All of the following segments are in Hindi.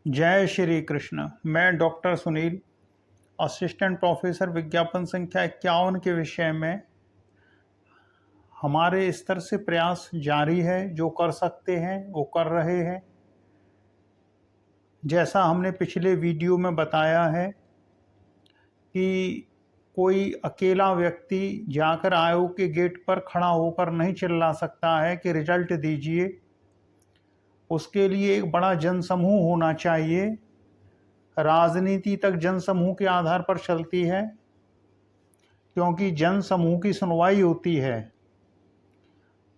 जय श्री कृष्ण। मैं डॉक्टर सुनील, असिस्टेंट प्रोफेसर विज्ञापन संख्या 51 के विषय में हमारे स्तर से प्रयास जारी है। जो कर सकते हैं वो कर रहे हैं। जैसा हमने पिछले वीडियो में बताया है कि कोई अकेला व्यक्ति जाकर आयोग के गेट पर खड़ा होकर नहीं चिल्ला सकता है कि रिजल्ट दीजिए। उसके लिए एक बड़ा जनसमूह होना चाहिए। राजनीति तक जनसमूह के आधार पर चलती है, क्योंकि जनसमूह की सुनवाई होती है।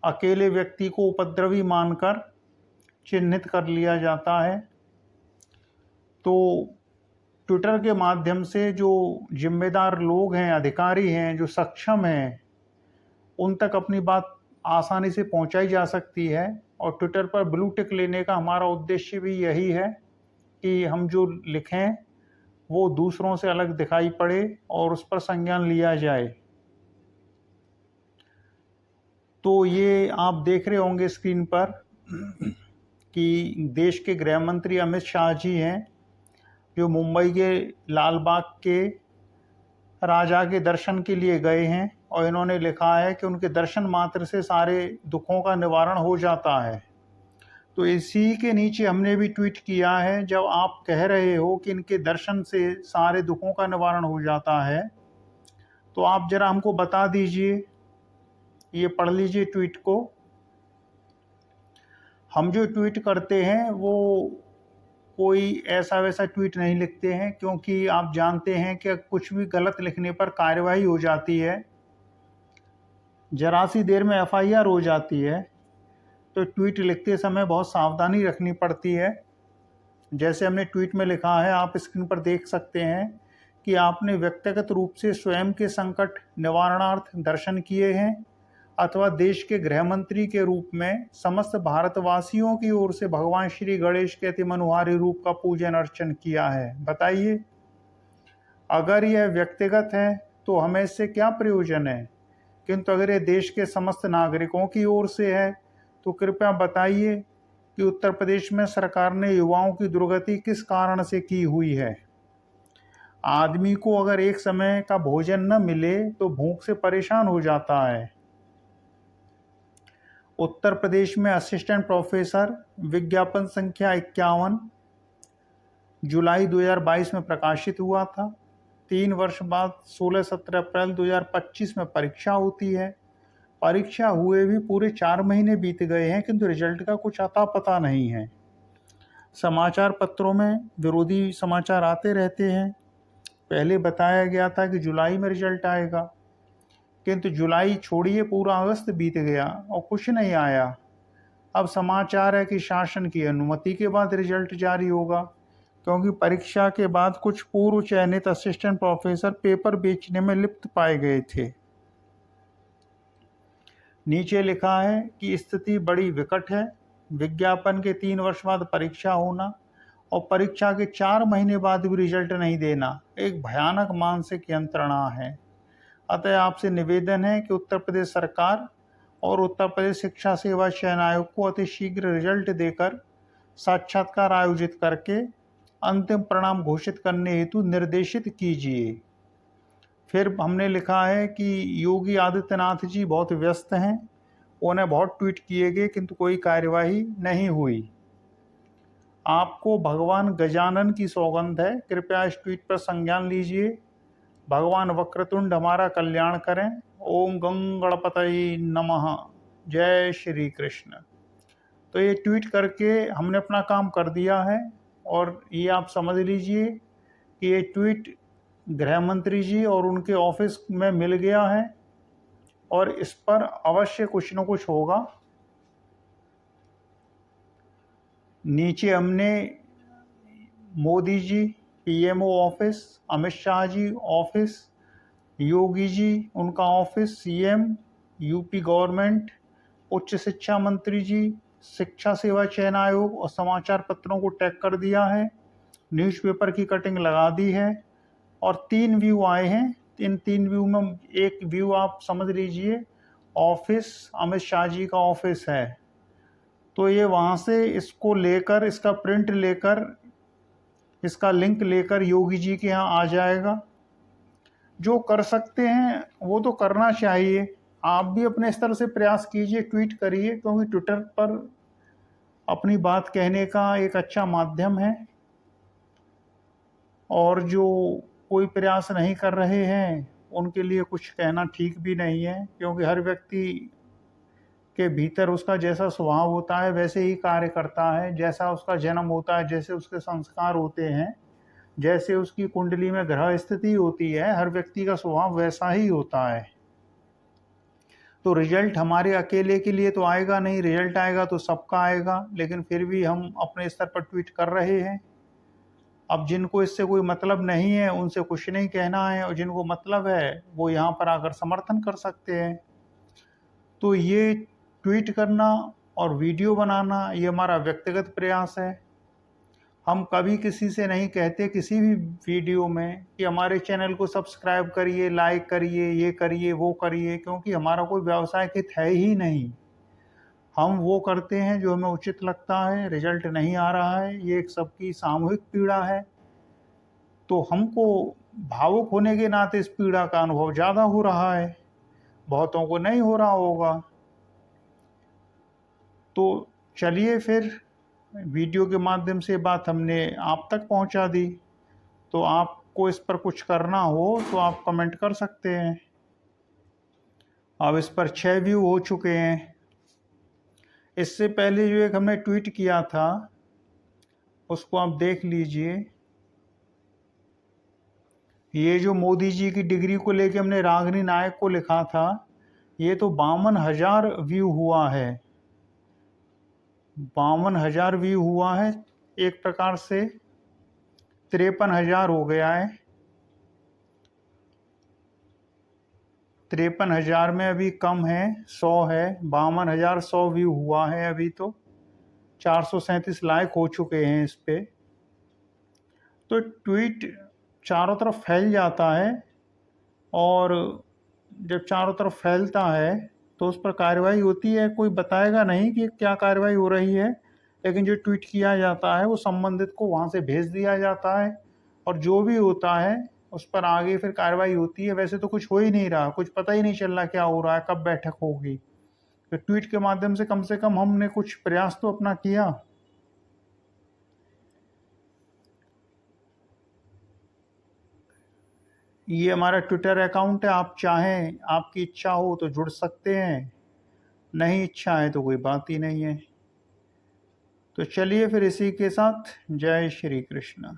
अकेले व्यक्ति को उपद्रवी मानकर चिन्हित कर लिया जाता है। तो ट्विटर के माध्यम से जो जिम्मेदार लोग हैं, अधिकारी हैं, जो सक्षम हैं, उन तक अपनी बात आसानी से पहुंचाई जा सकती है। और ट्विटर पर ब्लू टिक लेने का हमारा उद्देश्य भी यही है कि हम जो लिखें वो दूसरों से अलग दिखाई पड़े और उस पर संज्ञान लिया जाए। तो ये आप देख रहे होंगे स्क्रीन पर कि देश के गृह मंत्री अमित शाह जी हैं, जो मुंबई के लाल बाग के राजा के दर्शन के लिए गए हैं। और इन्होंने लिखा है कि उनके दर्शन मात्र से सारे दुखों का निवारण हो जाता है। तो इसी के नीचे हमने भी ट्वीट किया है, जब आप कह रहे हो कि इनके दर्शन से सारे दुखों का निवारण हो जाता है, तो आप जरा हमको बता दीजिए। ये पढ़ लीजिए ट्वीट को। हम जो ट्वीट करते हैं वो कोई ऐसा वैसा ट्वीट नहीं लिखते हैं, क्योंकि आप जानते हैं कि कुछ भी गलत लिखने पर कार्रवाई हो जाती है, जरा सी देर में एफआईआर हो जाती है। तो ट्वीट लिखते समय बहुत सावधानी रखनी पड़ती है। जैसे हमने ट्वीट में लिखा है, आप स्क्रीन पर देख सकते हैं कि आपने व्यक्तिगत रूप से स्वयं के संकट निवारणार्थ दर्शन किए हैं अथवा देश के गृह मंत्री के रूप में समस्त भारतवासियों की ओर से भगवान श्री गणेश के अति मनोहारी रूप का पूजन अर्चन किया है। बताइए, अगर यह व्यक्तिगत है तो हमें इससे क्या प्रयोजन है, किंतु अगर यह देश के समस्त नागरिकों की ओर से है तो कृपया बताइए कि उत्तर प्रदेश में सरकार ने युवाओं की दुर्गति किस कारण से की हुई है। आदमी को अगर एक समय का भोजन न मिले तो भूख से परेशान हो जाता है। उत्तर प्रदेश में असिस्टेंट प्रोफेसर विज्ञापन संख्या 51 जुलाई 2022 में प्रकाशित हुआ था। 3 वर्ष बाद 16-17 अप्रैल 2025 में परीक्षा होती है। परीक्षा हुए भी पूरे 4 महीने बीत गए हैं, किंतु रिजल्ट का कुछ अता पता नहीं है। समाचार पत्रों में विरोधी समाचार आते रहते हैं। पहले बताया गया था कि जुलाई में रिजल्ट आएगा, किंतु जुलाई छोड़िए, पूरा अगस्त बीत गया और कुछ नहीं आया। अब समाचार है कि शासन की अनुमति के बाद रिजल्ट जारी होगा, क्योंकि परीक्षा के बाद कुछ पूर्व चयनित असिस्टेंट प्रोफेसर पेपर बेचने में लिप्त पाए गए थे। नीचे लिखा है कि स्थिति बड़ी विकट है। विज्ञापन के 3 वर्ष बाद परीक्षा होना और परीक्षा के 4 महीने बाद भी रिजल्ट नहीं देना एक भयानक मानसिक यंत्रणा है। अतः आपसे निवेदन है कि उत्तर प्रदेश सरकार और उत्तर प्रदेश शिक्षा सेवा चयन आयोग को अतिशीघ्र रिजल्ट देकर साक्षात्कार आयोजित करके अंतिम परिणाम घोषित करने हेतु निर्देशित कीजिए। फिर हमने लिखा है कि योगी आदित्यनाथ जी बहुत व्यस्त हैं, उन्हें बहुत ट्वीट किए गए किंतु कोई कार्यवाही नहीं हुई। आपको भगवान गजानन की सौगंध है, कृपया इस ट्वीट पर संज्ञान लीजिए। भगवान वक्रतुंड हमारा कल्याण करें। ओम गं गणपतये नमः। जय श्री कृष्ण। तो ये ट्वीट करके हमने अपना काम कर दिया है, और ये आप समझ लीजिए कि ये ट्वीट गृह मंत्री जी और उनके ऑफिस में मिल गया है, और इस पर अवश्य कुछ न कुछ होगा। नीचे हमने Modi ji PMO office, Amit Shah ji office, Yogi ji उनका ऑफिस, सीएम, यूपी गवर्नमेंट, उच्च शिक्षा मंत्री जी, शिक्षा सेवा चयन आयोग और समाचार पत्रों को टैग कर दिया है। न्यूज़पेपर की कटिंग लगा दी है और 3 व्यू आए हैं। इन 3 व्यू में एक व्यू आप समझ लीजिए ऑफिस अमित शाह जी का ऑफिस है। तो ये वहाँ से इसको लेकर, इसका प्रिंट लेकर इसका लिंक लेकर योगी जी के यहाँ आ जाएगा। जो कर सकते हैं वो तो करना चाहिए। आप भी अपने स्तर से प्रयास कीजिए, ट्वीट करिए, क्योंकि ट्विटर पर अपनी बात कहने का एक अच्छा माध्यम है। और जो कोई प्रयास नहीं कर रहे हैं उनके लिए कुछ कहना ठीक भी नहीं है, क्योंकि हर व्यक्ति के भीतर उसका जैसा स्वभाव होता है वैसे ही कार्य करता है। जैसा उसका जन्म होता है, जैसे उसके संस्कार होते हैं, जैसे उसकी कुंडली में ग्रह स्थिति होती है, हर व्यक्ति का स्वभाव वैसा ही होता है। तो रिजल्ट हमारे अकेले के लिए तो आएगा नहीं, रिजल्ट आएगा तो सबका आएगा। लेकिन फिर भी हम अपने स्तर पर ट्वीट कर रहे हैं। अब जिनको इससे कोई मतलब नहीं है उनसे कुछ नहीं कहना है, और जिनको मतलब है वो यहाँ पर आकर समर्थन कर सकते हैं। तो ये ट्वीट करना और वीडियो बनाना ये हमारा व्यक्तिगत प्रयास है। हम कभी किसी से नहीं कहते किसी भी वीडियो में कि हमारे चैनल को सब्सक्राइब करिए, लाइक करिए, ये करिए, वो करिए, क्योंकि हमारा कोई व्यवसायिक हित है ही नहीं। हम वो करते हैं जो हमें उचित लगता है। रिजल्ट नहीं आ रहा है, ये एक सबकी सामूहिक पीड़ा है। तो हमको भावुक होने के नाते इस पीड़ा का अनुभव ज़्यादा हो रहा है, बहुतों को नहीं हो रहा होगा। तो चलिए फिर, वीडियो के माध्यम से बात हमने आप तक पहुंचा दी। तो आपको इस पर कुछ करना हो तो आप कमेंट कर सकते हैं। अब इस पर 6 व्यू हो चुके हैं। इससे पहले जो एक हमने ट्वीट किया था उसको आप देख लीजिए। ये जो मोदी जी की डिग्री को लेके हमने रागिनी नायक को लिखा था, ये तो 52,000 व्यू हुआ है। 52,000 व्यू हुआ है, एक प्रकार से 53,000 हो गया है। 53,000 में अभी कम है, 100 है। 52,100 व्यू हुआ है अभी तो। 437 लाइक हो चुके हैं इस पे। तो ट्वीट चारों तरफ फैल जाता है, और जब चारों तरफ फैलता है तो उस पर कार्रवाई होती है। कोई बताएगा नहीं कि क्या कार्रवाई हो रही है, लेकिन जो ट्वीट किया जाता है वो संबंधित को वहाँ से भेज दिया जाता है, और जो भी होता है उस पर आगे फिर कार्रवाई होती है। वैसे तो कुछ हो ही नहीं रहा, कुछ पता ही नहीं चल रहा क्या हो रहा है, कब बैठक होगी। तो ट्वीट के माध्यम से कम हमने कुछ प्रयास तो अपना किया। ये हमारा ट्विटर अकाउंट है, आप चाहें, आपकी इच्छा हो तो जुड़ सकते हैं, नहीं इच्छा है तो कोई बात ही नहीं है। तो चलिए फिर इसी के साथ जय श्री कृष्ण।